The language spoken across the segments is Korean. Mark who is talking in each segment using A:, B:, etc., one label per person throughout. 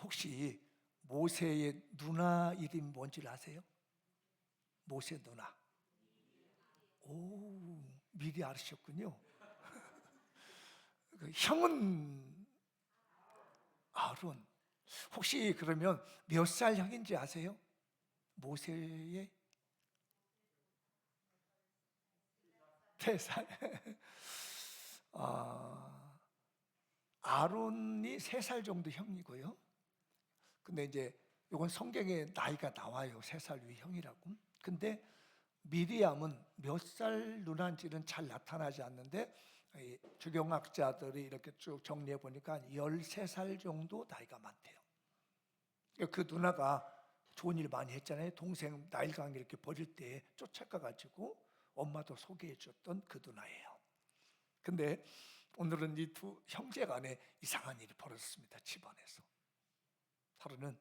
A: 혹시 모세의 누나 이름이 뭔지 아세요? 모세 누나. 오, 미리 아셨군요. 그 형은 아론. 혹시 그러면 몇 살 형인지 아세요? 모세의 3살. 아론이 3살 정도 형이고요. 근데 이제 이건 성경에 나이가 나와요. 3살 위 형이라고. 근데 미리암은 몇 살 누나인지는 잘 나타나지 않는데 이 주경학자들이 이렇게 쭉 정리해 보니까 13살 정도 나이가 많대요. 그 누나가 좋은 일 많이 했잖아요. 동생 나일강 이렇게 버릴 때 쫓아가가지고 엄마도 소개해 줬던 그 누나예요. 근데 오늘은 이 두 형제 간에 이상한 일이 벌어졌습니다. 집안에서. 하루는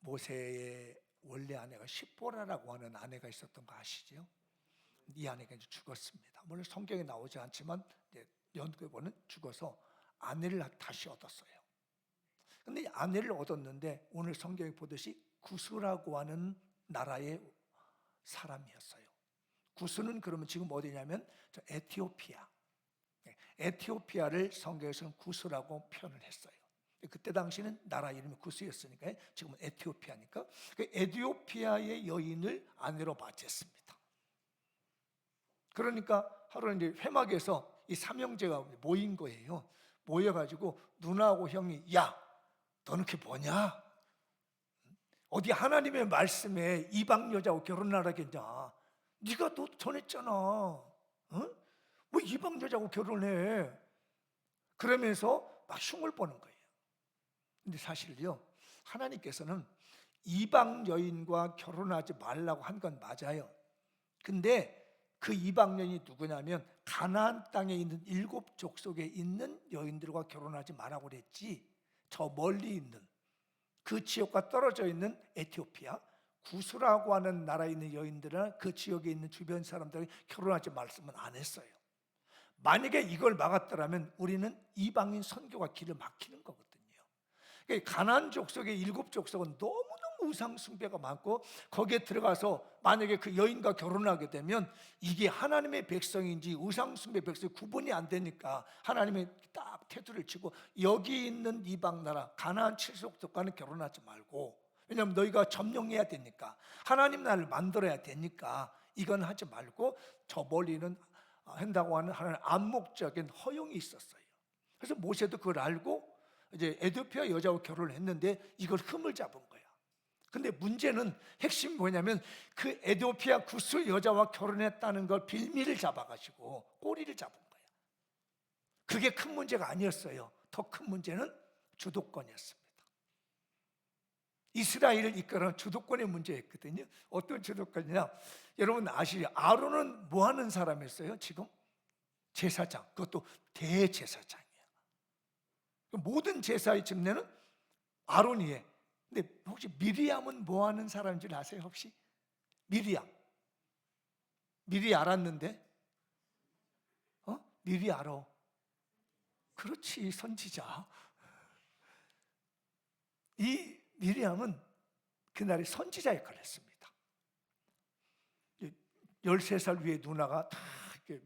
A: 모세의 원래 아내가 십보라라고 하는 아내가 있었던 거 아시죠? 이 아내가 이제 죽었습니다. 물론 성경에 나오지 않지만 연구해 보면 죽어서 아내를 다시 얻었어요. 근데 이 아내를 얻었는데 오늘 성경에 보듯이 구스라고 하는 나라의 사람이었어요. 구스는 그러면 지금 어디냐면 에티오피아. 에티오피아를 성경에서는 구스라고 표현을 했어요. 그때 당시는 나라 이름이 구스였으니까 지금은 에티오피아니까 그 에티오피아의 여인을 아내로 맞이했습니다. 그러니까 하루는 이제 회막에서 이 삼형제가 모인 거예요. 모여가지고 누나하고 형이 야, 너는 그게 뭐냐? 어디 하나님의 말씀에 이방 여자하고 결혼하라겠냐? 네가 또 전했잖아. 응? 뭐 이방 여자하고 결혼해? 그러면서 막 흉을 보는 거예요. 근데 사실요, 하나님께서는 이방 여인과 결혼하지 말라고 한 건 맞아요. 근데 그 이방 여인이 누구냐면 가나안 땅에 있는 7족속에 있는 여인들과 결혼하지 말라고 그랬지, 저 멀리 있는 그 지역과 떨어져 있는 에티오피아 구스라고 하는 나라에 있는 여인들은 그 지역에 있는 주변 사람들이 결혼하지 말씀은 안 했어요. 만약에 이걸 막았더라면 우리는 이방인 선교가 길을 막히는 거거든요. 가나안 족속의 7족속은 너무너무 우상 숭배가 많고 거기에 들어가서 만약에 그 여인과 결혼하게 되면 이게 하나님의 백성인지 우상 숭배 백성이 구분이 안 되니까 하나님이 딱 태도를 치고 여기 있는 이방 나라 가나안 7족속과는 결혼하지 말고, 왜냐하면 너희가 점령해야 되니까 하나님 나라를 만들어야 되니까 이건 하지 말고 저 멀리는 한다고 하는 하나님 암묵적인 허용이 있었어요. 그래서 모세도 그걸 알고 이제 에티오피아 여자하고 결혼을 했는데 이걸 흠을 잡은 거야. 근데 문제는 핵심이 뭐냐면 그 에티오피아 구스 여자와 결혼했다는 걸 빌미를 잡아가지고 꼬리를 잡은 거야. 그게 큰 문제가 아니었어요. 더 큰 문제는 주도권이었습니다. 이스라엘을 이끌어가는 주도권의 문제였거든요. 어떤 주도권이냐? 여러분 아시죠? 아론은 뭐 하는 사람이었어요? 지금 제사장, 그것도 대제사장이에요. 모든 제사의 집례는 아론이 해. 근데 혹시 미리암은 뭐 하는 사람인 줄 아세요? 혹시? 미리암. 미리 알았는데? 미리 알아. 그렇지, 선지자. 이 미리암은 그날에 선지자 역할을 했습니다. 13살 위에 누나가 다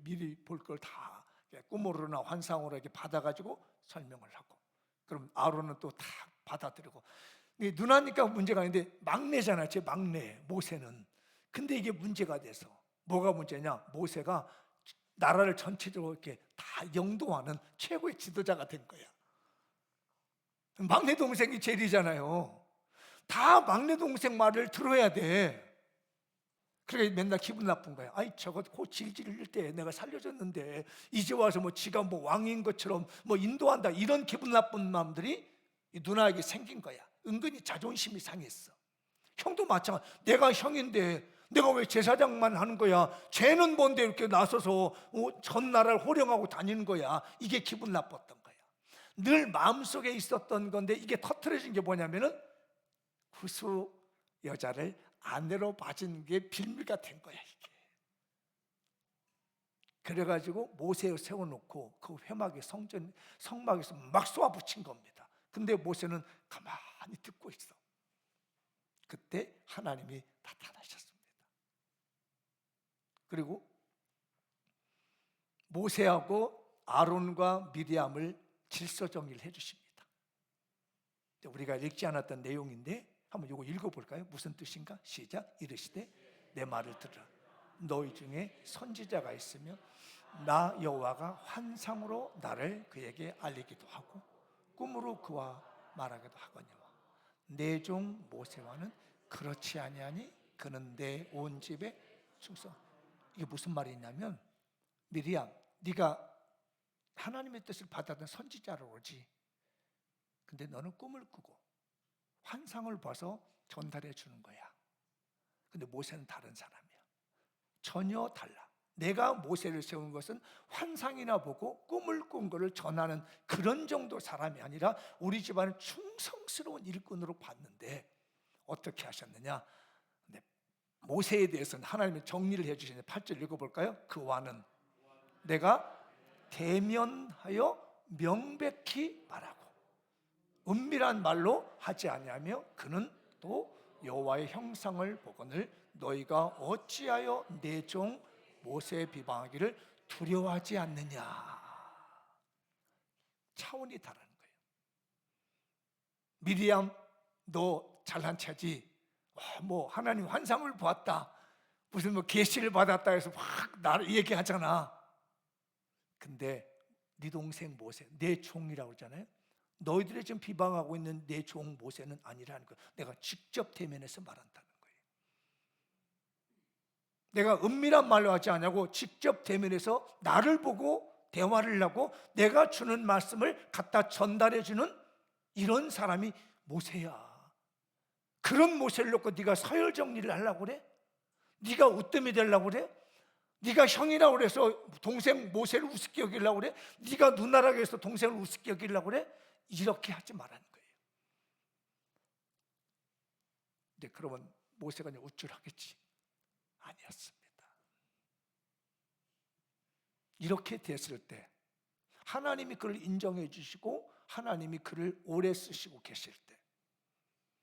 A: 미리 볼 걸 다 꿈으로나 환상으로 이렇게 받아가지고 설명을 하고, 그럼 아론은 또 다 받아들이고. 누나니까 문제가 아닌데 막내잖아요. 제 막내 모세는. 근데 이게 문제가 돼서 뭐가 문제냐? 모세가 나라를 전체적으로 이렇게 다 영도하는 최고의 지도자가 된 거야. 막내 동생이 제일이잖아요. 다 막내 동생 말을 들어야 돼. 그러니까 맨날 기분 나쁜 거야. 아이 저거 곧 질질 흘릴 때 내가 살려줬는데 이제 와서 뭐 지가 뭐 왕인 것처럼 뭐 인도한다, 이런 기분 나쁜 마음들이 이 누나에게 생긴 거야. 은근히 자존심이 상했어. 형도 마찬가지. 내가 형인데 내가 왜 제사장만 하는 거야? 쟤는 뭔데 이렇게 나서서 전 나라를 호령하고 다니는 거야? 이게 기분 나빴던 거야. 늘 마음속에 있었던 건데 이게 터트려진 게 뭐냐면은 구스 여자를 아내로 봐준 게 빌미가 된 거야, 이게. 그래가지고 모세에 세워놓고 그 회막에 성막에서 막 쏘아붙인 겁니다. 근데 모세는 가만히 듣고 있어. 그때 하나님이 나타나셨습니다. 그리고 모세하고 아론과 미리암을 질서 정리를 해주십니다. 우리가 읽지 않았던 내용인데 한번 이거 읽어볼까요? 무슨 뜻인가? 시작. 이르시되 내 말을 들으라. 너희 중에 선지자가 있으며 나 여호와가 환상으로 나를 그에게 알리기도 하고 꿈으로 그와 말하기도 하거니와 내 종 모세와는 그렇지 아니하니 그는 내 온 집에 충성. 이게 무슨 말이냐면, 미리암, 네가 하나님의 뜻을 받았던 선지자로 오지. 근데 너는 꿈을 꾸고 환상을 봐서 전달해 주는 거야. 근데 모세는 다른 사람이야. 전혀 달라. 내가 모세를 세운 것은 환상이나 보고 꿈을 꾼 것을 전하는 그런 정도 사람이 아니라 우리 집안은 충성스러운 일꾼으로 봤는데 어떻게 하셨느냐? 모세에 대해서는 하나님이 정리를 해주시는데 8절 읽어볼까요? 그와는 내가 대면하여 명백히 말하고 은밀한 말로 하지 아니하며 그는 또 여호와의 형상을 보거늘 너희가 어찌하여 내 종 모세의 비방하기를 두려워하지 않느냐. 차원이 다르는 거예요. 미리암, 너 잘난 체지. 뭐 하나님 환상을 보았다, 무슨 뭐 계시를 받았다 해서 막 나를 얘기하잖아. 근데 네 동생 모세, 내 종이라고 그러잖아요. 너희들이 지금 비방하고 있는 내 종 모세는 아니라는 거예요. 내가 직접 대면해서 말한다는 거예요. 내가 은밀한 말로 하지 않냐고 직접 대면해서 나를 보고 대화를 하고 내가 주는 말씀을 갖다 전달해 주는 이런 사람이 모세야. 그런 모세를 놓고 네가 서열 정리를 하려고 그래? 네가 으뜸이 되려고 그래? 네가 형이라고 그래서 동생 모세를 우습게 여기려고 그래? 네가 누나라고 해서 동생을 우습게 여기려고 그래? 이렇게 하지 말라는 거예요. 근데 그러면 모세가 우쭐하겠지? 아니었습니다. 이렇게 됐을 때 하나님이 그를 인정해 주시고 하나님이 그를 오래 쓰시고 계실 때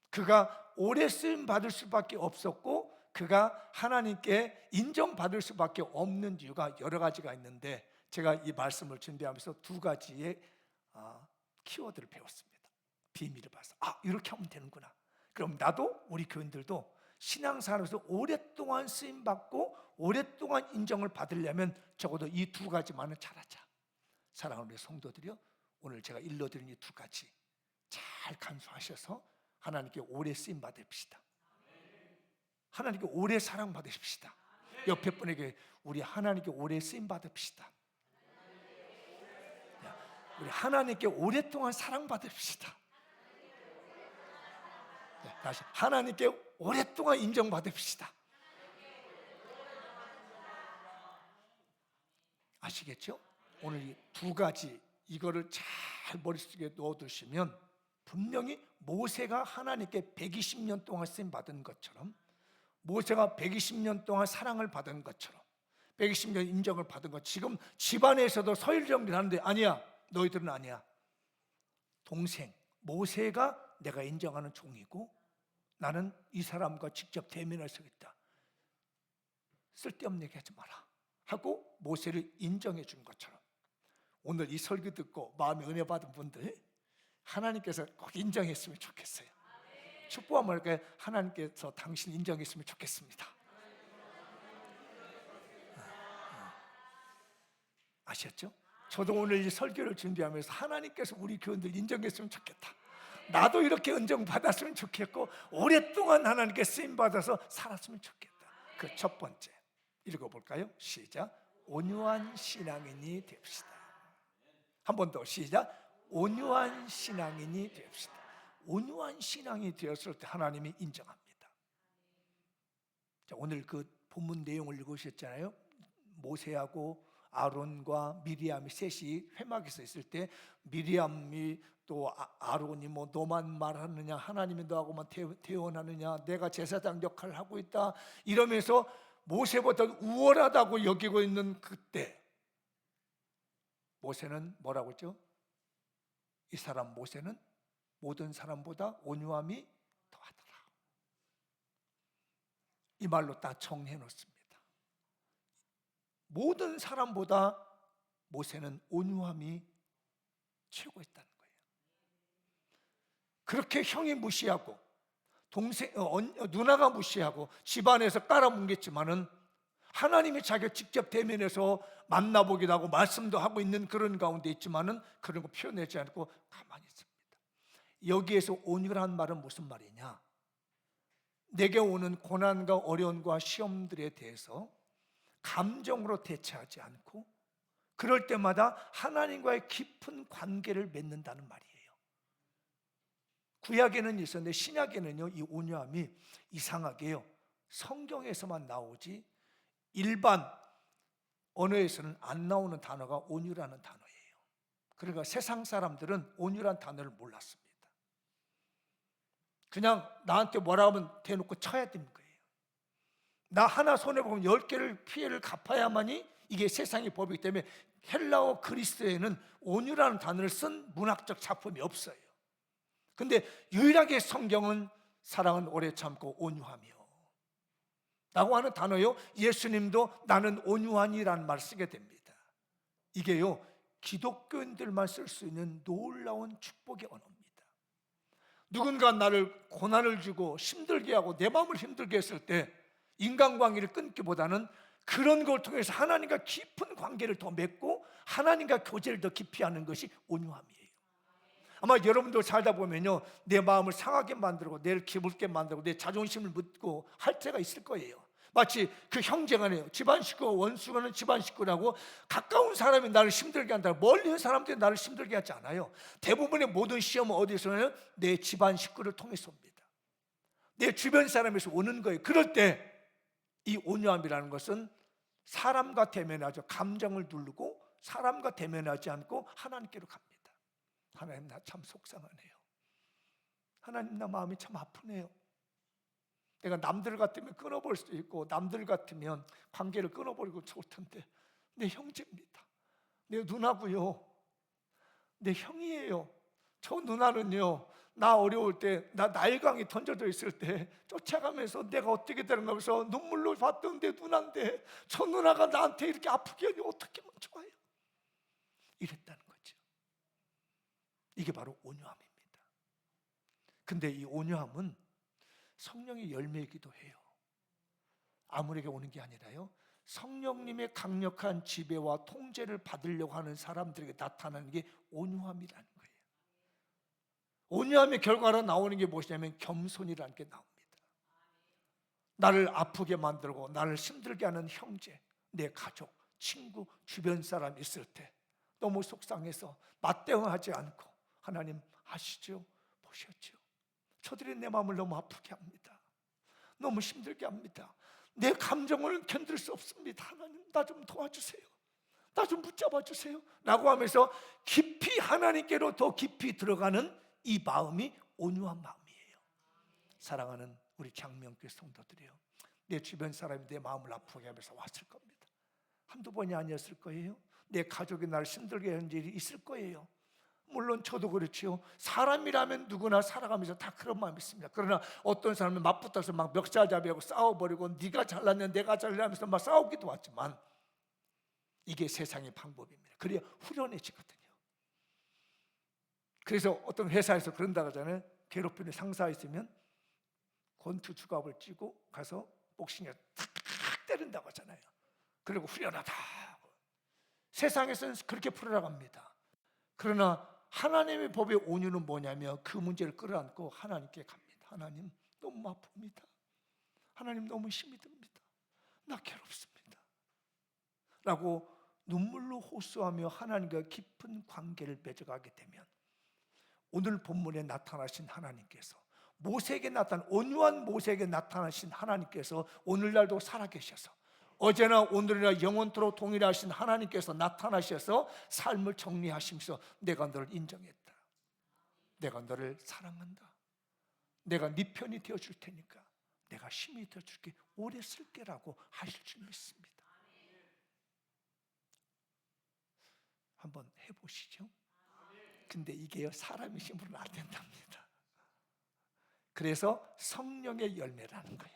A: 그가 오래 쓰임 받을 수밖에 없었고 그가 하나님께 인정받을 수밖에 없는 이유가 여러 가지가 있는데 제가 이 말씀을 준비하면서 두 가지의 키워드를 배웠습니다. 비밀을 봐서 이렇게 하면 되는구나. 그럼 나도 우리 교인들도 신앙생활에서 오랫동안 쓰임받고 오랫동안 인정을 받으려면 적어도 이 두 가지만은 잘하자. 사랑하는 우리 성도들이요, 오늘 제가 일러드린 이 두 가지 잘 간수하셔서 하나님께 오래 쓰임 받으십시다. 하나님께 오래 사랑 받으십시다. 옆에 분에게 우리 하나님께 오래 쓰임 받읍시다. 우리 하나님께 오랫동안 사랑 받읍시다. 다시 하나님께 오랫동안 인정받읍시다. 아시겠죠? 오늘 이 두 가지 이거를 잘 머릿속에 넣어두시면 분명히 모세가 하나님께 120년 동안 쓰임 받은 것처럼 모세가 120년 동안 사랑을 받은 것처럼 120년 인정을 받은 것, 지금 집안에서도 서열 정리를 하는데 아니야, 너희들은 아니야. 동생 모세가 내가 인정하는 종이고 나는 이 사람과 직접 대면할 수 있다. 쓸데없는 얘기 하지 마라 하고 모세를 인정해 준 것처럼 오늘 이 설교 듣고 마음에 은혜 받은 분들 하나님께서 꼭 인정했으면 좋겠어요. 축복하면 하나님께서 당신 인정했으면 좋겠습니다. 아셨죠? 저도 오늘 이 설교를 준비하면서 하나님께서 우리 교인들 인정했으면 좋겠다. 나도 이렇게 인정받았으면 좋겠고 오랫동안 하나님께 쓰임받아서 살았으면 좋겠다. 그 첫 번째 읽어볼까요? 시작. 온유한 신앙인이 됩시다. 한 번 더 시작. 온유한 신앙인이 됩시다. 온유한 신앙이 되었을 때 하나님이 인정합니다. 자, 오늘 그 본문 내용을 읽으셨잖아요. 모세하고 아론과 미리암이 셋이 회막에서 있을 때 미리암이 또 아론이 뭐 너만 말하느냐, 하나님이 너하고만 대언하느냐, 내가 제사장 역할을 하고 있다 이러면서 모세보다 우월하다고 여기고 있는 그때 모세는 뭐라고 했죠? 이 사람 모세는 모든 사람보다 온유함이 더하더라. 이 말로 다 정리해 놓습니다. 모든 사람보다 모세는 온유함이 최고였다는 거예요. 그렇게 형이 무시하고 누나가 무시하고 집안에서 깔아뭉갰지만은 하나님이 자기가 직접 대면해서 만나보기도 하고 말씀도 하고 있는 그런 가운데 있지만은 그런 거 표현하지 않고 가만히 있습니다. 여기에서 온유란 말은 무슨 말이냐? 내게 오는 고난과 어려움과 시험들에 대해서 감정으로 대처하지 않고 그럴 때마다 하나님과의 깊은 관계를 맺는다는 말이에요. 구약에는 있었는데 신약에는요, 이 온유함이 이상하게요, 성경에서만 나오지 일반 언어에서는 안 나오는 단어가 온유라는 단어예요. 그러니까 세상 사람들은 온유란 단어를 몰랐습니다. 그냥 나한테 뭐라 하면 대놓고 쳐야 되는 거예요. 나 하나 손해보면 10개를 피해를 갚아야만이 이게 세상의 법이기 때문에 헬라어 그리스에는 온유라는 단어를 쓴 문학적 작품이 없어요. 근데 유일하게 성경은 사랑은 오래 참고 온유하며 라고 하는 단어요, 예수님도 나는 온유하니라는 말을 쓰게 됩니다. 이게요, 기독교인들만 쓸 수 있는 놀라운 축복의 언어입니다. 누군가 나를 고난을 주고 힘들게 하고 내 마음을 힘들게 했을 때 인간관계를 끊기보다는 그런 걸 통해서 하나님과 깊은 관계를 더 맺고 하나님과 교제를 더 깊이 하는 것이 온유함이에요. 아마 여러분도 살다 보면요, 내 마음을 상하게 만들고 내를 기울게 만들고 내 자존심을 묻고 할 때가 있을 거예요. 마치 그 형제간에요, 집안 식구가 원수가는 집안 식구라고 가까운 사람이 나를 힘들게 한다, 멀리 있는 사람들이 나를 힘들게 하지 않아요. 대부분의 모든 시험은 어디서 오냐면 내 집안 식구를 통해서 옵니다. 내 주변 사람에서 오는 거예요. 그럴 때 이 온유함이라는 것은 사람과 대면하죠. 감정을 누르고 사람과 대면하지 않고 하나님께로 갑니다. 하나님, 나 참 속상하네요. 하나님, 나 마음이 참 아프네요. 내가 남들 같으면 끊어버릴 수도 있고 남들 같으면 관계를 끊어버리고 좋을 텐데 내 형제입니다. 내 누나고요, 내 형이에요. 저 누나는요, 나 어려울 때, 나 나일강에 던져져 있을 때 쫓아가면서 내가 어떻게 되는가 하면서 눈물로 봤던 내 누나인데 저 누나가 나한테 이렇게 아프게 하니 어떻게 하면 좋아요? 이랬다는 거죠. 이게 바로 온유함입니다. 근데 이 온유함은 성령의 열매이기도 해요. 아무에게 오는 게 아니라요, 성령님의 강력한 지배와 통제를 받으려고 하는 사람들에게 나타나는 게 온유함이라는 거예요. 온유함의 결과로 나오는 게 무엇이냐면 겸손이라는 게 나옵니다. 나를 아프게 만들고 나를 힘들게 하는 형제, 내 가족, 친구, 주변 사람 있을 때 너무 속상해서 맞대응하지 않고 하나님 아시죠? 보셨죠? 저들이 내 마음을 너무 아프게 합니다. 너무 힘들게 합니다. 내 감정을 견딜 수 없습니다. 하나님, 나 좀 도와주세요. 나 좀 붙잡아 주세요. 라고 하면서 깊이 하나님께로 더 깊이 들어가는 이 마음이 온유한 마음이에요. 사랑하는 우리 장명교회 성도들이요, 내 주변 사람이 내 마음을 아프게 하면서 왔을 겁니다. 한두 번이 아니었을 거예요. 내 가족이 나를 힘들게 하는 일이 있을 거예요. 물론 저도 그렇지요. 사람이라면 누구나 살아가면서 다 그런 마음이 있습니다. 그러나 어떤 사람은 맞붙어서 막 멱살잡이하고 싸워버리고 네가 잘났냐 내가 잘나면서 막 싸우기도 하지만 이게 세상의 방법입니다. 그래야 후련해지거든요. 그래서 어떤 회사에서 그런다고 하잖아요. 괴롭히는 상사 있으면 권투 주갑을 쥐고 가서 복싱에 탁 때린다고 하잖아요. 그리고 후련하다. 세상에서는 그렇게 풀어나갑니다. 그러나 하나님의 법의 온유는 뭐냐면 그 문제를 끌어안고 하나님께 갑니다. 하나님, 너무 아픕니다. 하나님, 너무 힘이 듭니다. 나 괴롭습니다. 라고 눈물로 호소하며 하나님과 깊은 관계를 맺어가게 되면 오늘 본문에 나타나신 하나님께서, 모세에게 나타난 온유한 모세에게 나타나신 하나님께서 오늘날도 살아계셔서 어제나 오늘이나 영원토록 동일하신 하나님께서 나타나셔서 삶을 정리하시면서 내가 너를 인정했다, 내가 너를 사랑한다, 내가 네 편이 되어줄 테니까 내가 힘이 되어줄게, 오래 쓸게라고 하실 줄 믿습니다. 한번 해보시죠. 근데 이게요, 사람이 심으면 안 된답니다. 그래서 성령의 열매라는 거예요.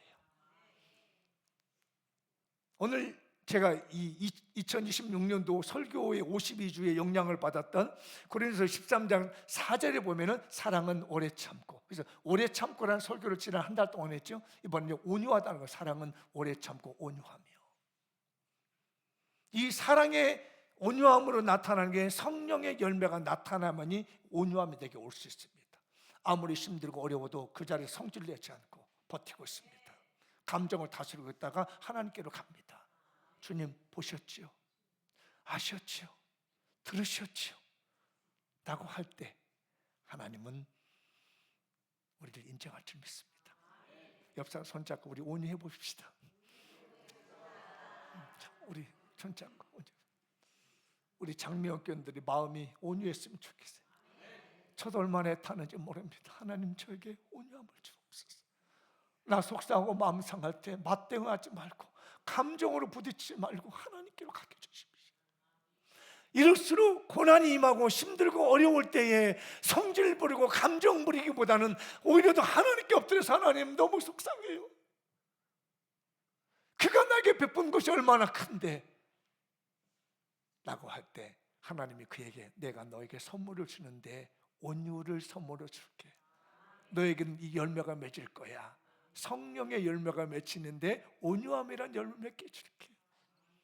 A: 오늘 제가 이 2026년도 설교의 52주의 영향을 받았던 고린도서 13장 4절에 보면은 사랑은 오래 참고, 그래서 오래 참고라는 설교를 지난 한 달 동안 했죠. 이번에 온유하다는 거, 사랑은 오래 참고 온유하며. 이 사랑의 온유함으로 나타나는 게 성령의 열매가 나타나면이 온유함이 되게 올 수 있습니다. 아무리 힘들고 어려워도 그 자리에 성질 내지 않고 버티고 있습니다. 감정을 다스리고 있다가 하나님께로 갑니다. 주님 보셨지요? 아셨지요? 들으셨지요? 라고 할 때 하나님은 우리를 인정할 줄 믿습니다. 옆 사람 손잡고 우리 온유해 봅시다. 우리 손잡고 우리 장미역견들이 마음이 온유했으면 좋겠어요. 저도 얼마나 애타는지 모릅니다. 하나님 저에게 온유함을 주옵소서. 나 속상하고 마음 상할 때 맞대응하지 말고 감정으로 부딪히지 말고 하나님께로 가르쳐주십시오. 이럴수록 고난이 임하고 힘들고 어려울 때에 성질 부리고 감정 부리기보다는 오히려 더 하나님께 엎드려서 하나님 너무 속상해요. 그가 나에게 베푼 것이 얼마나 큰데 라고 할 때 하나님이 그에게 내가 너에게 선물을 주는데 온유를 선물로 줄게. 너에게는 이 열매가 맺을 거야. 성령의 열매가 맺히는데 온유함이란 열매 맺게 줄게.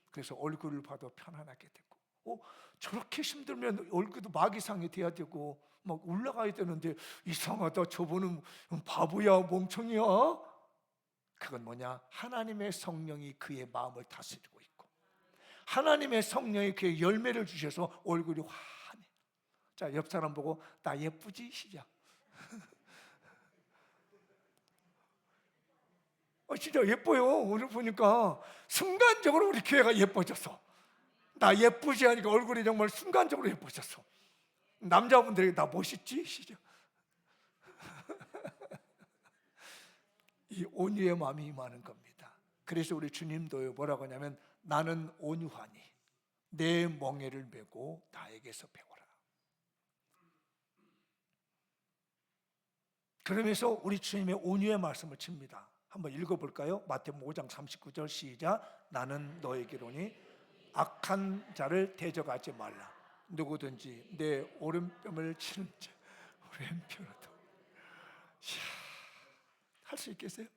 A: 그래서 얼굴을 봐도 편안하게 되고, 저렇게 힘들면 얼굴도 마귀상이 돼야 되고 막 올라가야 되는데 이상하다, 저분은 바보야 멍청이야. 그건 뭐냐? 하나님의 성령이 그의 마음을 다스리고 있고 하나님의 성령이 그의 열매를 주셔서 얼굴이 환해. 자, 옆 사람 보고 나 예쁘지? 시작. 진짜 예뻐요. 오늘 보니까 순간적으로 우리 교회가 예뻐졌어. 나 예쁘지 하니까 얼굴이 정말 순간적으로 예뻐졌어. 남자분들에게 나 멋있지? 시작. 이 온유의 마음이 임하는 겁니다. 그래서 우리 주님도 뭐라고 하냐면 나는 온유하니 내 멍에를 메고 나에게서 배워라. 그러면서 우리 주님의 온유의 말씀을 칩니다. 한번 읽어볼까요? 마태복음 5장 39절 시작. 나는 너에게로니 악한 자를 대적하지 말라. 누구든지 내 오른뺨을 치는 자 왼편으로도. 할 수 있겠어요?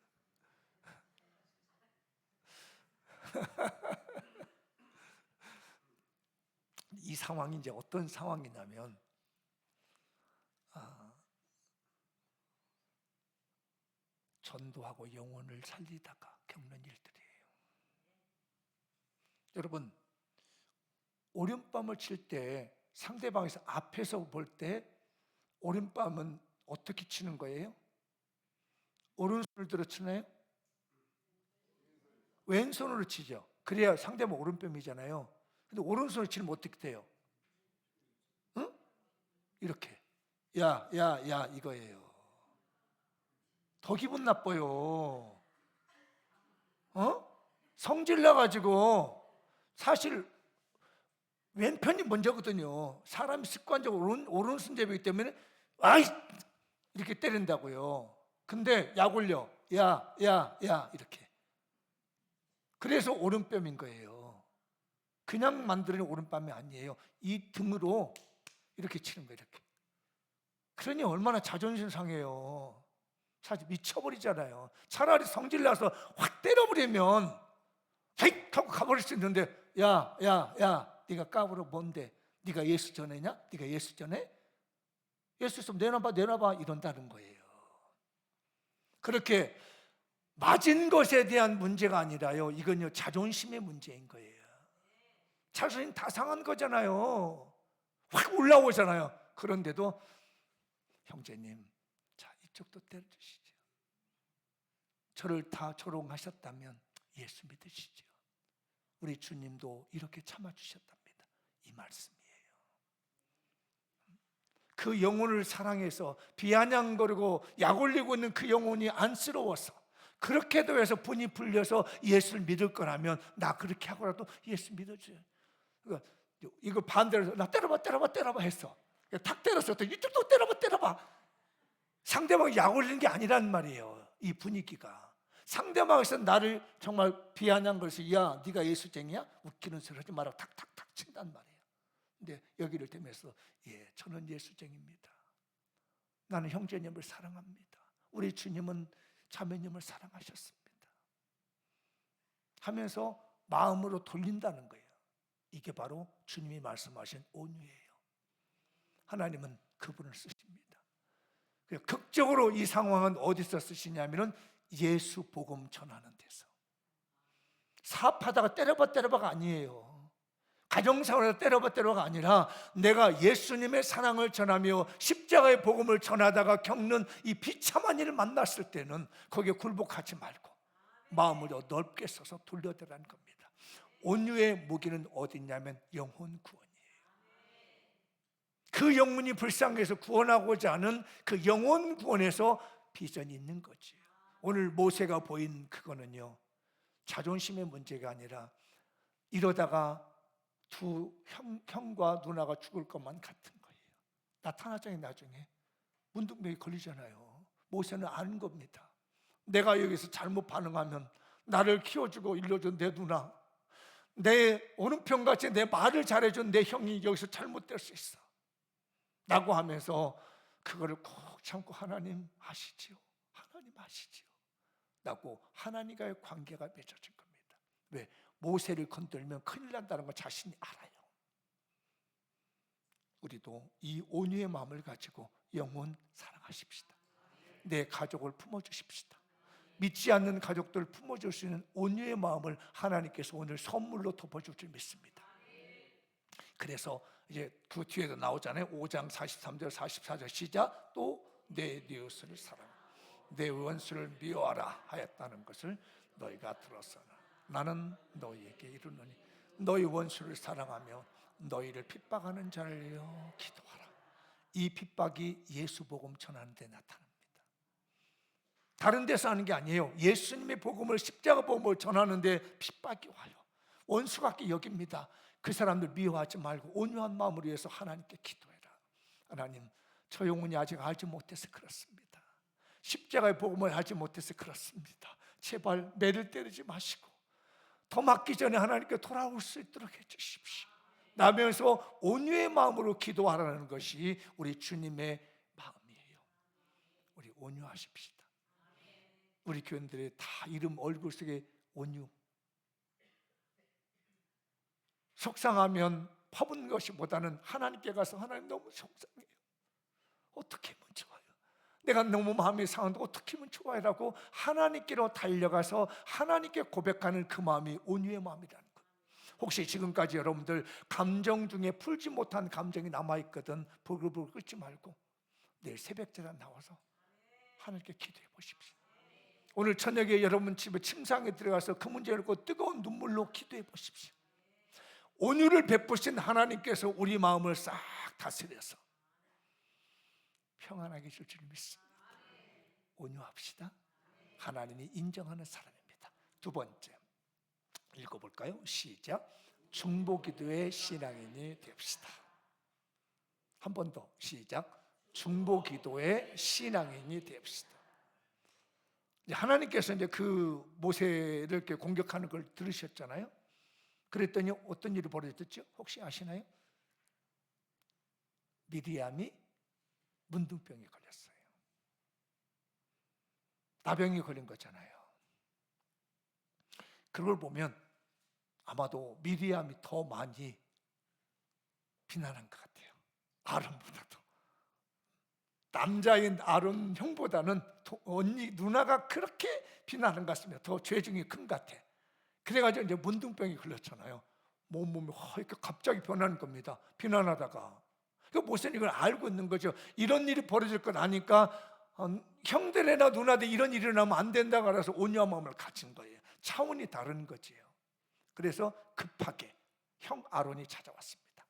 A: 이 상황이 이제 어떤 상황이냐면 전도하고 영혼을 살리다가 겪는 일들이에요. 여러분, 오른밤을 칠 때 상대방에서 앞에서 볼 때 오른밤은 어떻게 치는 거예요? 오른손을 들어 치나요? 왼손으로 치죠. 그래야 상대방 오른뺨이잖아요. 근데 오른손을 치면 어떻게 돼요? 응? 이렇게 야 이거예요. 더 기분 나빠요. 성질 나가지고 사실 왼편이 먼저거든요. 사람이 습관적으로 오른손잡이기 때문에 아이 이렇게 때린다고요. 근데 약 올려 야 이렇게. 그래서 오른뺨인 거예요. 그냥 만드는 오른뺨이 아니에요. 이 등으로 이렇게 치는 거예요. 이렇게. 그러니 얼마나 자존심 상해요. 사실 미쳐버리잖아요. 차라리 성질나서 확 때려버리면 휙 하고 가버릴 수 있는데 야 네가 까불어 뭔데? 네가 예수 전해냐? 네가 예수 전해? 예수 있으면 내놔봐 이런다는 거예요. 그렇게 맞은 것에 대한 문제가 아니라요, 이건요 자존심의 문제인 거예요. 자존심 다 상한 거잖아요. 확 올라오잖아요. 그런데도 형제님, 자 이쪽도 때려주시죠. 저를 다 조롱하셨다면 예수 믿으시죠. 우리 주님도 이렇게 참아주셨답니다. 이 말씀이에요. 그 영혼을 사랑해서 비아냥거리고 약 올리고 있는 그 영혼이 안쓰러워서 그렇게도 해서 분이 풀려서 예수를 믿을 거라면 나 그렇게 하고라도 예수 믿어줘요. 이거 반대로 나 때려봐 했어. 탁 때렸어. 또 이쪽도 때려봐. 상대방이 약 올리는 게 아니란 말이에요. 이 분위기가. 상대방에서 나를 정말 비아냥 것이, 야, 네가 예수쟁이야? 웃기는 소리 하지 마라. 탁탁탁 친단 말이에요. 근데 여기를 대면서, 예, 저는 예수쟁입니다. 나는 형제님을 사랑합니다. 우리 주님은 자매님을 사랑하셨습니다. 하면서 마음으로 돌린다는 거예요. 이게 바로 주님이 말씀하신 온유예요. 하나님은 그분을 쓰십니다. 극적으로 이 상황은 어디서 쓰시냐면은 예수 복음 전하는 데서. 사업하다가 때려봐가 아니에요. 가정생활에서 때려봐가 아니라 내가 예수님의 사랑을 전하며 십자가의 복음을 전하다가 겪는 이 비참한 일을 만났을 때는 거기에 굴복하지 말고 마음을 더 넓게 써서 돌려대라는 겁니다. 온유의 무기는 어디 있냐면 영혼 구원이에요. 그 영혼이 불쌍해서 구원하고자 하는 그 영혼 구원에서 비전이 있는 거지. 오늘 모세가 보인 그거는요, 자존심의 문제가 아니라 이러다가 두 형과 누나가 죽을 것만 같은 거예요. 나타나잖아요. 나중에 문둥병이 걸리잖아요. 모세는 아는 겁니다. 내가 여기서 잘못 반응하면 나를 키워주고 일러준 내 누나, 내 오른편같이 내 말을 잘해준 내 형이 여기서 잘못될 수 있어 라고 하면서 그거를 꼭 참고 하나님 아시지요? 하나님 아시지요? 라고 하나님과의 관계가 맺어진 겁니다. 왜? 모세를 건들면 큰일 난다는 걸 자신이 알아요. 우리도 이 온유의 마음을 가지고 영혼 사랑하십시다. 내 가족을 품어주십시다. 믿지 않는 가족들을 품어줄 수 있는 온유의 마음을 하나님께서 오늘 선물로 덮어줄 줄 믿습니다. 그래서 이제 그 뒤에도 나오잖아요. 5장 43절 44절 시작. 또 내 이웃을 사랑하라, 내 원수를 미워하라 하였다는 것을 너희가 들었으나 나는 너희에게 이르노니 너희 원수를 사랑하며 너희를 핍박하는 자를요 기도하라. 이 핍박이 예수 복음 전하는 데 나타납니다. 다른 데서 하는 게 아니에요. 예수님의 복음을, 십자가 복음을 전하는데 핍박이 와요. 원수 같게 여깁니다. 그 사람들 미워하지 말고 온유한 마음으로 위해서 하나님께 기도해라. 하나님, 저 영혼이 아직 알지 못해서 그렇습니다. 십자가의 복음을 알지 못해서 그렇습니다. 제발 매를 때리지 마시고 더 맞기 전에 하나님께 돌아올 수 있도록 해주십시오. 나면서 온유의 마음으로 기도하라는 것이 우리 주님의 마음이에요. 우리 온유하십시다. 우리 교인들의 다 이름 얼굴 속에 온유. 속상하면 퍼붓는 것보다는 하나님께 가서 하나님 너무 속상해요. 어떻게 하면 좋아요? 내가 너무 마음이 상한데 어떻게 하면 좋아요? 라고 하나님께로 달려가서 하나님께 고백하는 그 마음이 온유의 마음이라는 거예요. 혹시 지금까지 여러분들 감정 중에 풀지 못한 감정이 남아있거든 불글불글 끓지 말고 내일 새벽제단 나와서 하나님께 기도해 보십시오. 오늘 저녁에 여러분 집에 침상에 들어가서 그 문제를 놓고 뜨거운 눈물로 기도해 보십시오. 온유를 베푸신 하나님께서 우리 마음을 싹 다스려서 평안하게 줄 줄 믿습니다. 온유합시다. 하나님이 인정하는 사람입니다. 두 번째 읽어볼까요? 시작. 중보기도의 신앙인이 됩시다. 한 번 더 시작. 중보기도의 신앙인이 됩시다. 하나님께서 이제 그 모세를 이렇게 공격하는 걸 들으셨잖아요. 그랬더니 어떤 일이 벌어졌죠? 혹시 아시나요? 미리암이 문둥병에 걸렸어요. 나병이 걸린 거잖아요. 그걸 보면 아마도 미리암이 더 많이 비난한 것 같아요. 아론보다도. 남자인 아론 형보다는 언니 누나가 그렇게 비난한 것 같습니다. 더 죄중이 큰 것 같아. 그래가지고 이제 문둥병이 걸렸잖아요. 몸이 이렇게 갑자기 변하는 겁니다. 비난하다가. 그 모세는 이걸 알고 있는 거죠. 이런 일이 벌어질 걸 아니까 형들이나 누나들 이런 일이 일어나면 안 된다고 해서 온유한 마음을 가진 거예요. 차원이 다른 거지요. 그래서 급하게 형 아론이 찾아왔습니다.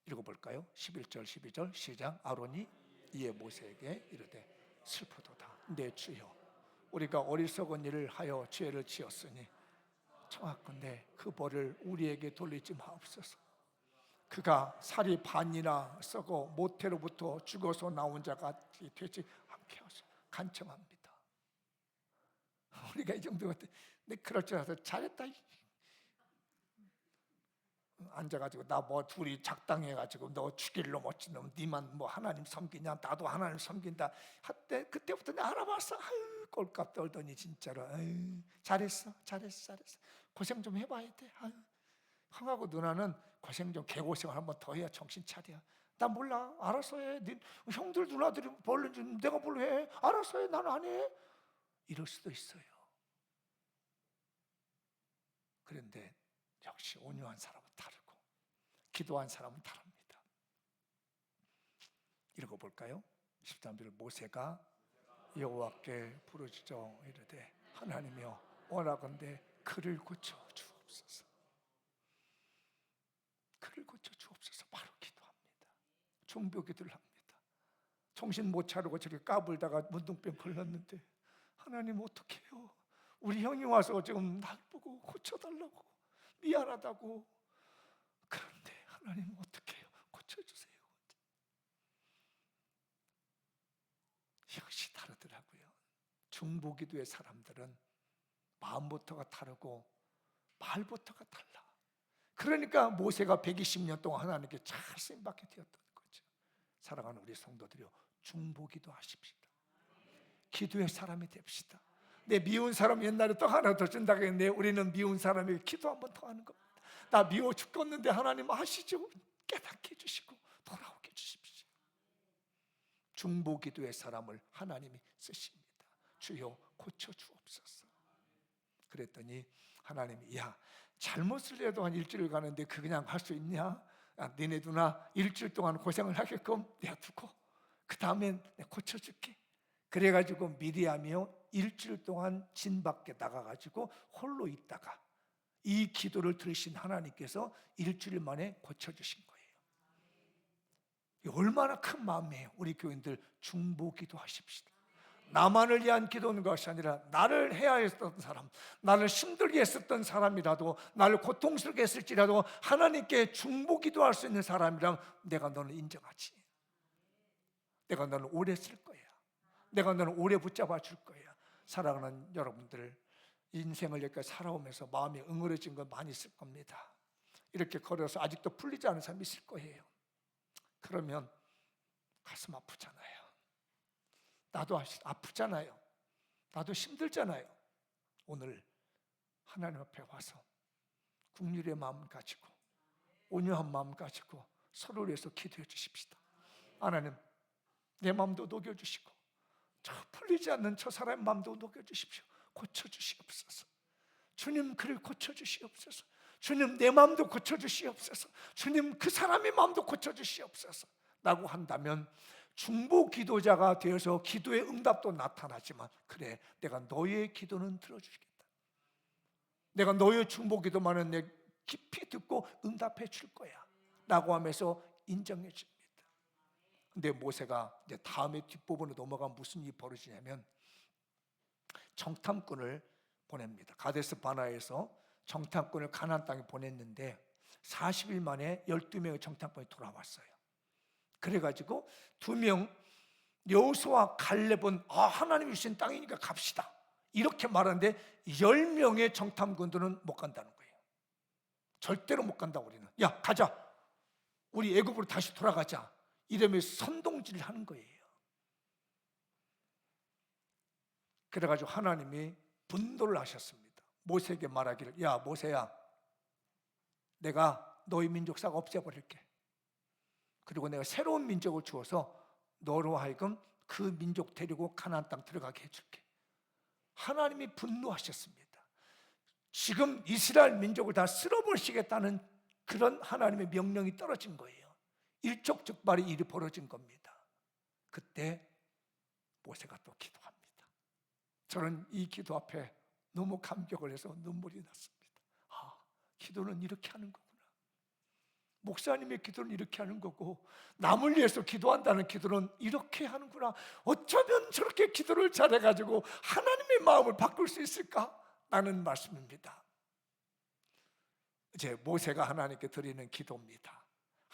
A: 읽어볼까요? 11절 12절 시작. 아론이 이에 모세에게 이르되 슬프도다 내 주여, 우리가 어리석은 일을 하여 죄를 지었으니 청하건대 그 벌을 우리에게 돌리지 마옵소서. 그가 살이 반이나 썩어 모태로부터 죽어서 나온 자가 되지 않게 하소서. 간청합니다. 우리가 이 정도 같아. 내 그럴 줄 알아서 잘했다. 앉아가지고 나 뭐 둘이 작당해가지고 너 죽일 놈 어찌 놈 니만 뭐 하나님 섬기냐 나도 하나님 섬긴다 할때 그때부터 내가 알아봤어. 아유 꼴값 떨더니 진짜로. 아유, 잘했어 고생 좀 해봐야 돼. 아유, 형하고 누나는 고생 좀 개고생을 한번 더 해야 정신 차려. 나 몰라. 알아서 해. 형들 누나들이 벌른 줄 내가 뭘로 해. 알아서 해. 난 안 해. 이럴 수도 있어요. 그런데 역시 온유한 사람은 다르고 기도한 사람은 다릅니다. 읽어볼까요? 13절 모세가 여호와께 부르짖어 이르되 하나님이여 원하건대 그를 고쳐 주옵소서. 그를 고쳐 주옵소서. 바로 기도합니다. 중보 기도를 합니다. 정신 못 차리고 저렇게 까불다가 문둥병 걸렸는데 하나님 어떡해요? 우리 형이 와서 지금 날 보고 고쳐달라고 미안하다고. 그런데 하나님 어떡해요? 고쳐주세요. 역시 다르더라고요. 중보기도의 사람들은 마음부터가 다르고 말부터가 달라. 그러니까 모세가 120년 동안 하나님께 잘 쓰임받게 되었던 거죠. 사랑하는 우리 성도들이요, 중보기도 하십시다. 기도의 사람이 됩시다. 내 미운 사람 옛날에 또 하나 더 준다고 했는데 우리는 미운 사람에게 기도 한 번 더 하는 겁니다. 나 미워 죽겠는데 하나님 아시죠? 깨닫게 해주시고 돌아오게 해주십시오. 중보기도의 사람을 하나님이 쓰십니다. 주여 고쳐주옵소서. 그랬더니 하나님이 야 잘못을 해도 한 일주일 가는데 그 그냥 할 수 있냐? 니네 누나 일주일 동안 고생을 하게끔 내가 두고 그 다음엔 내가 고쳐줄게. 그래가지고 미리암이요 일주일 동안 진 밖에 나가가지고 홀로 있다가 이 기도를 들으신 하나님께서 일주일 만에 고쳐주신 거예요. 얼마나 큰 마음이에요. 우리 교인들 중보기도 하십시다. 나만을 위한 기도는 것이 아니라 나를 해야 했던 사람, 나를 힘들게 했었던 사람이라도, 나를 고통스럽게 했을지라도 하나님께 중보기도할 수 있는 사람이랑 내가 너를 인정하지. 내가 너를 오래 쓸 거야. 내가 너를 오래 붙잡아 줄 거야. 사랑하는 여러분들, 인생을 여기까지 살아오면서 마음이 응어려진 건 많이 있을 겁니다. 이렇게 걸어서 아직도 풀리지 않은 사람이 있을 거예요. 그러면 가슴 아프잖아요. 나도 아프잖아요. 나도 힘들잖아요. 오늘 하나님 앞에 와서 긍휼의 마음 가지고 온유한 마음 가지고 서로를 위해서 기도해 주십시다. 하나님 내 마음도 녹여주시고 저 풀리지 않는 저 사람의 마음도 녹여주십시오. 고쳐주시옵소서. 주님 그를 고쳐주시옵소서. 주님 내 마음도 고쳐주시옵소서. 주님 그 사람의 마음도 고쳐주시옵소서 라고 한다면 중보 기도자가 되어서 기도의 응답도 나타나지만 그래 내가 너의 기도는 들어주겠다. 내가 너의 중보 기도만은 내 깊이 듣고 응답해 줄 거야 라고 하면서 인정해 줍니다. 근데 모세가 이제 다음에 뒷부분으로 넘어가면 무슨 일이 벌어지냐면 정탐꾼을 보냅니다. 가데스 바나에서 정탐꾼을 가나안 땅에 보냈는데 40일 만에 12명의 정탐꾼이 돌아왔어요. 그래가지고 2명 여호수아와 갈렙은 하나님이 주신 땅이니까 갑시다 이렇게 말하는데 10명의 정탐꾼들은 못 간다는 거예요. 절대로 못 간다. 우리는 야 가자 우리 애굽으로 다시 돌아가자 이러면서 선동질을 하는 거예요. 그래가지고 하나님이 분노를 하셨습니다. 모세에게 말하기를 야 모세야 내가 너희 민족 싹 없애버릴게. 그리고 내가 새로운 민족을 주어서 너로 하여금 그 민족 데리고 가나안 땅 들어가게 해줄게. 하나님이 분노하셨습니다. 지금 이스라엘 민족을 다 쓸어버리시겠다는 그런 하나님의 명령이 떨어진 거예요. 일촉즉발의 일이 벌어진 겁니다. 그때 모세가 또 기도합니다. 저는 이 기도 앞에 너무 감격을 해서 눈물이 났습니다. 기도는 이렇게 하는 거구나. 목사님의 기도는 이렇게 하는 거고 남을 위해서 기도한다는 기도는 이렇게 하는구나. 어쩌면 저렇게 기도를 잘해가지고 하나님의 마음을 바꿀 수 있을까? 라는 말씀입니다. 이제 모세가 하나님께 드리는 기도입니다.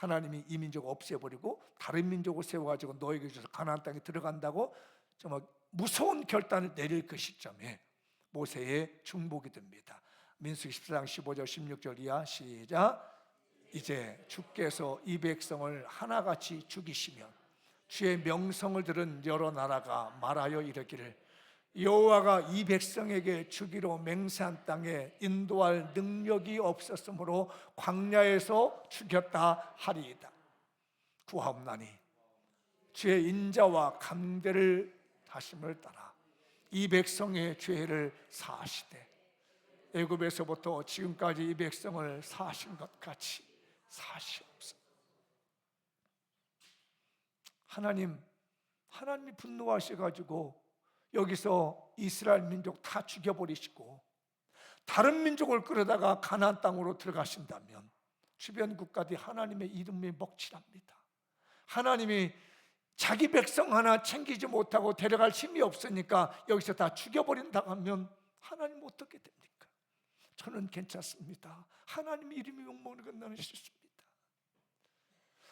A: 하나님이 이 민족을 없애버리고 다른 민족을 세워가지고 너에게 주셔서 가나안 땅에 들어간다고 정말 무서운 결단을 내릴 그 시점에 모세의 중복이 됩니다. 민수기 14장 15절 16절 이하 시작. 이제 주께서 이 백성을 하나같이 죽이시면 주의 명성을 들은 여러 나라가 말하여 이르기를 여호와가 이 백성에게 주기로 맹세한 땅에 인도할 능력이 없었으므로 광야에서 죽였다 하리이다. 구하옵나니 주의 인자와 감대를 하심을 따라 이 백성의 죄를 사하시되 애굽에서부터 지금까지 이 백성을 사하신 것 같이 사시옵소서. 하나님이 분노하셔가지고 여기서 이스라엘 민족 다 죽여버리시고 다른 민족을 끌어다가 가나안 땅으로 들어가신다면 주변 국가들이 하나님의 이름에 먹칠합니다. 하나님이 자기 백성 하나 챙기지 못하고 데려갈 힘이 없으니까 여기서 다 죽여버린다고 하면 하나님 어떻게 됩니까? 저는 괜찮습니다. 하나님의 이름이 욕먹는 건 나는 싫습니다.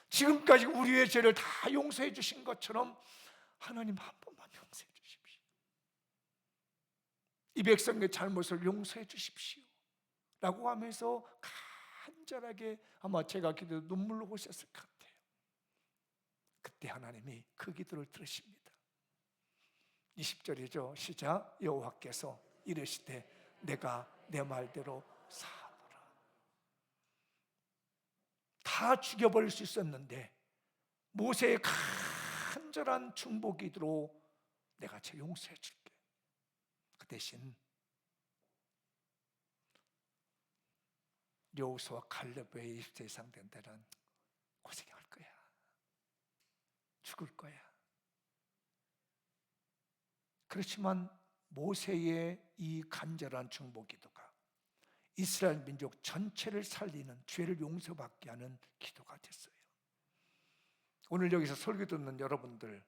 A: 지금까지 우리의 죄를 다 용서해 주신 것처럼 하나님 한 번만 용서해 주십시오. 이 백성의 잘못을 용서해 주십시오 라고 하면서 간절하게 아마 제가 기도에 눈물로 보셨을 것 같아요. 그때 하나님이 그 기도를 들으십니다. 20절이죠. 시작. 여호와께서 이르시되 내가 내 말대로 사하노라. 다 죽여버릴 수 있었는데 모세의 간절한 중보 기도로 내가 제 용서해 줄게. 그 대신 여호수아 갈렙의 20세 이상 된 데는 고생할 거야. 죽을 거야. 그렇지만 모세의 이 간절한 중보 기도가 이스라엘 민족 전체를 살리는 죄를 용서받게 하는 기도가 됐어요. 오늘 여기서 설교 듣는 여러분들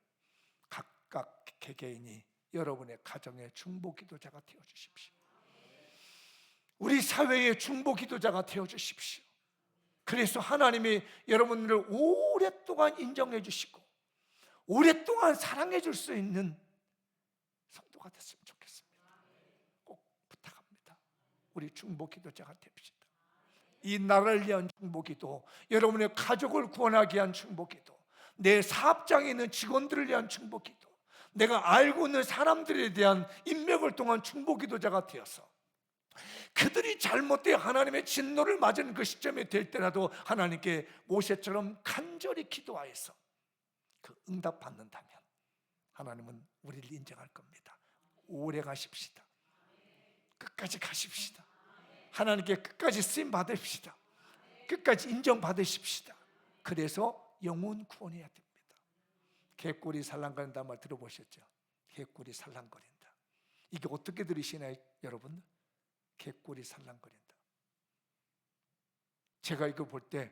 A: 각각 개개인이 여러분의 가정의 중보 기도자가 되어 주십시오. 우리 사회의 중보 기도자가 되어 주십시오. 그래서 하나님이 여러분들을 오랫동안 인정해 주시고 오랫동안 사랑해 줄 수 있는 성도가 됐으면 좋겠습니다. 꼭 부탁합니다. 우리 중보 기도자가 됩시다. 이 나라를 위한 중보 기도, 여러분의 가족을 구원하기 위한 중보 기도, 내 사업장에 있는 직원들을 위한 중보 기도, 내가 알고 있는 사람들에 대한 인맥을 통한 중보 기도자가 되어서 그들이 잘못되어 하나님의 진노를 맞은 그 시점이 될 때라도 하나님께 모세처럼 간절히 기도하여서 그 응답 받는다면 하나님은 우리를 인정할 겁니다. 오래 가십시다. 끝까지 가십시다. 하나님께 끝까지 쓰임 받으십시다. 끝까지 인정 받으십시다. 그래서 영혼 구원해야 됩니다. 개꼬리 살랑거린다는 말 들어보셨죠? 개꼬리 살랑거린다. 이게 어떻게 들으시나요, 여러분? 개꼬리 살랑거린다. 제가 이거 볼 때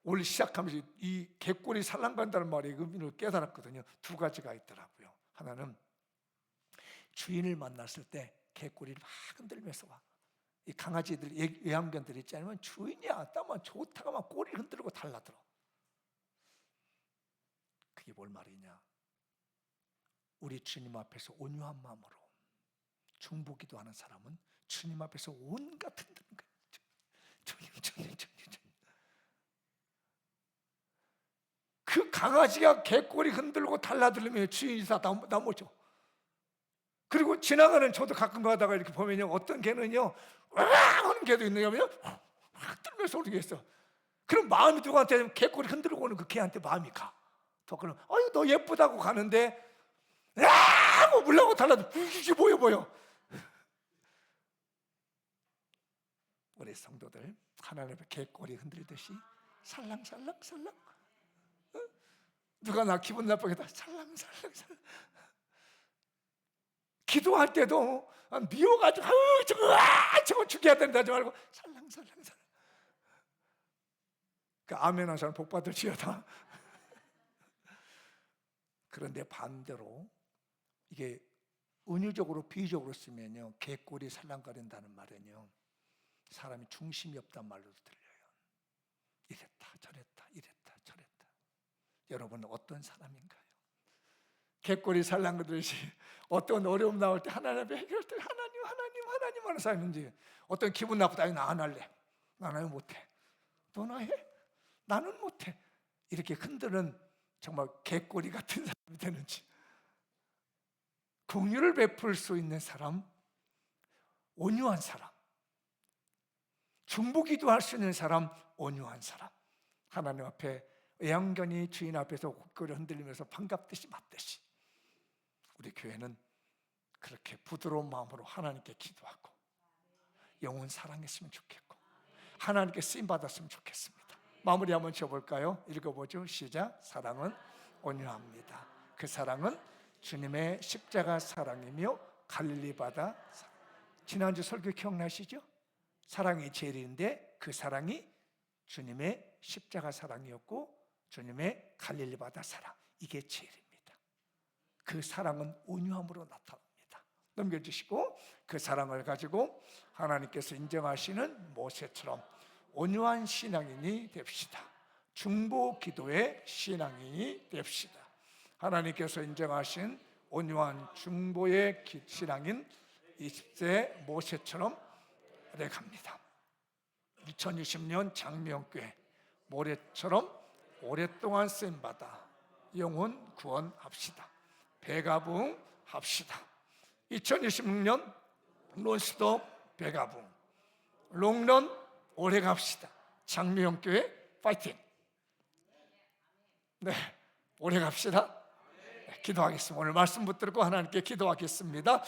A: 올 시작하면서 이 개꼬리 살랑거린다는 말의 의미를 깨달았거든요. 두 가지가 있더라고요. 하나는 주인을 만났을 때 개꼬리를 막 흔들면서 와. 이 강아지들, 애완견들 있지 않으면 주인이야 따만 좋다가 막 꼬리를 흔들고 달라들어. 그게 뭘 말이냐? 우리 주님 앞에서 온유한 마음으로 중보기도 하는 사람은 주님 앞에서 온갖 흔드는 거예요. 주님. 그 강아지가 개꼬리 흔들고 달라들면 주인이 다 나오죠. 그리고 지나가는 저도 가끔 가다가 이렇게 보면요, 어떤 개는요 하는 개도 있는데요, 확 들면서 오르겠어. 그럼 마음이 누구한테 개꼬리 흔들고 오는 그 개한테 마음이 가. 더 그럼 아유 너 예쁘다고 가는데 뭐 물라고 달라도 이게 보여. 우리 성도들 하나님의 개꼬리 흔들듯이 살랑살랑 누가 나 기분 나쁘게 다 살랑살랑 기도할 때도 미워가지고 저거 죽여야 된다 하지 말고 살랑살랑 그 아멘 하는 사람 복 받을지어다. 그런데 반대로 이게 은유적으로 비유적으로 쓰면요, 개꼬리 살랑거린다는 말은요 사람이 중심이 없단 말로도 들려요. 이랬다 저랬다 여러분은 어떤 사람인가요? 개꼬리 살랑거리듯이 어떤 어려움 나올 때 하나님 앞에 해결할 때 하나님 하는 사람인지, 어떤 기분 나쁘다, 나 안 할래, 나는 못해, 너나 해, 나는 못해, 이렇게 흔드는 정말 개꼬리 같은 사람이 되는지, 긍휼을 베풀 수 있는 사람, 온유한 사람, 중보기도 할 수 있는 사람, 온유한 사람, 하나님 앞에 애완견이 주인 앞에서 꼬리를 흔들리면서 반갑듯이 맞듯이 우리 교회는 그렇게 부드러운 마음으로 하나님께 기도하고 영혼 사랑했으면 좋겠고 하나님께 쓰임받았으면 좋겠습니다. 마무리 한번 지어볼까요? 읽어보죠. 시작. 사랑은 온유합니다. 그 사랑은 주님의 십자가 사랑이며 갈릴리 바다 사랑. 지난주 설교 기억나시죠? 사랑이 제일인데 그 사랑이 주님의 십자가 사랑이었고 주님의 갈릴리 바다 사랑, 이게 제일입니다. 그 사랑은 온유함으로 나타납니다. 넘겨주시고, 그 사랑을 가지고 하나님께서 인정하시는 모세처럼 온유한 신앙인이 됩시다. 중보 기도의 신앙인이 됩시다. 하나님께서 인정하신 온유한 중보의 신앙인 20세 모세처럼 되갑니다. 2020년 장미영교회 모래처럼 오랫동안 쓰임받아 영혼 구원합시다. 배가붕 합시다. 2026년 논스톱 배가붕, 롱런 오래 갑시다. 장미영교회 파이팅. 네, 오래 갑시다. 네, 기도하겠습니다. 오늘 말씀 붙들고 하나님께 기도하겠습니다.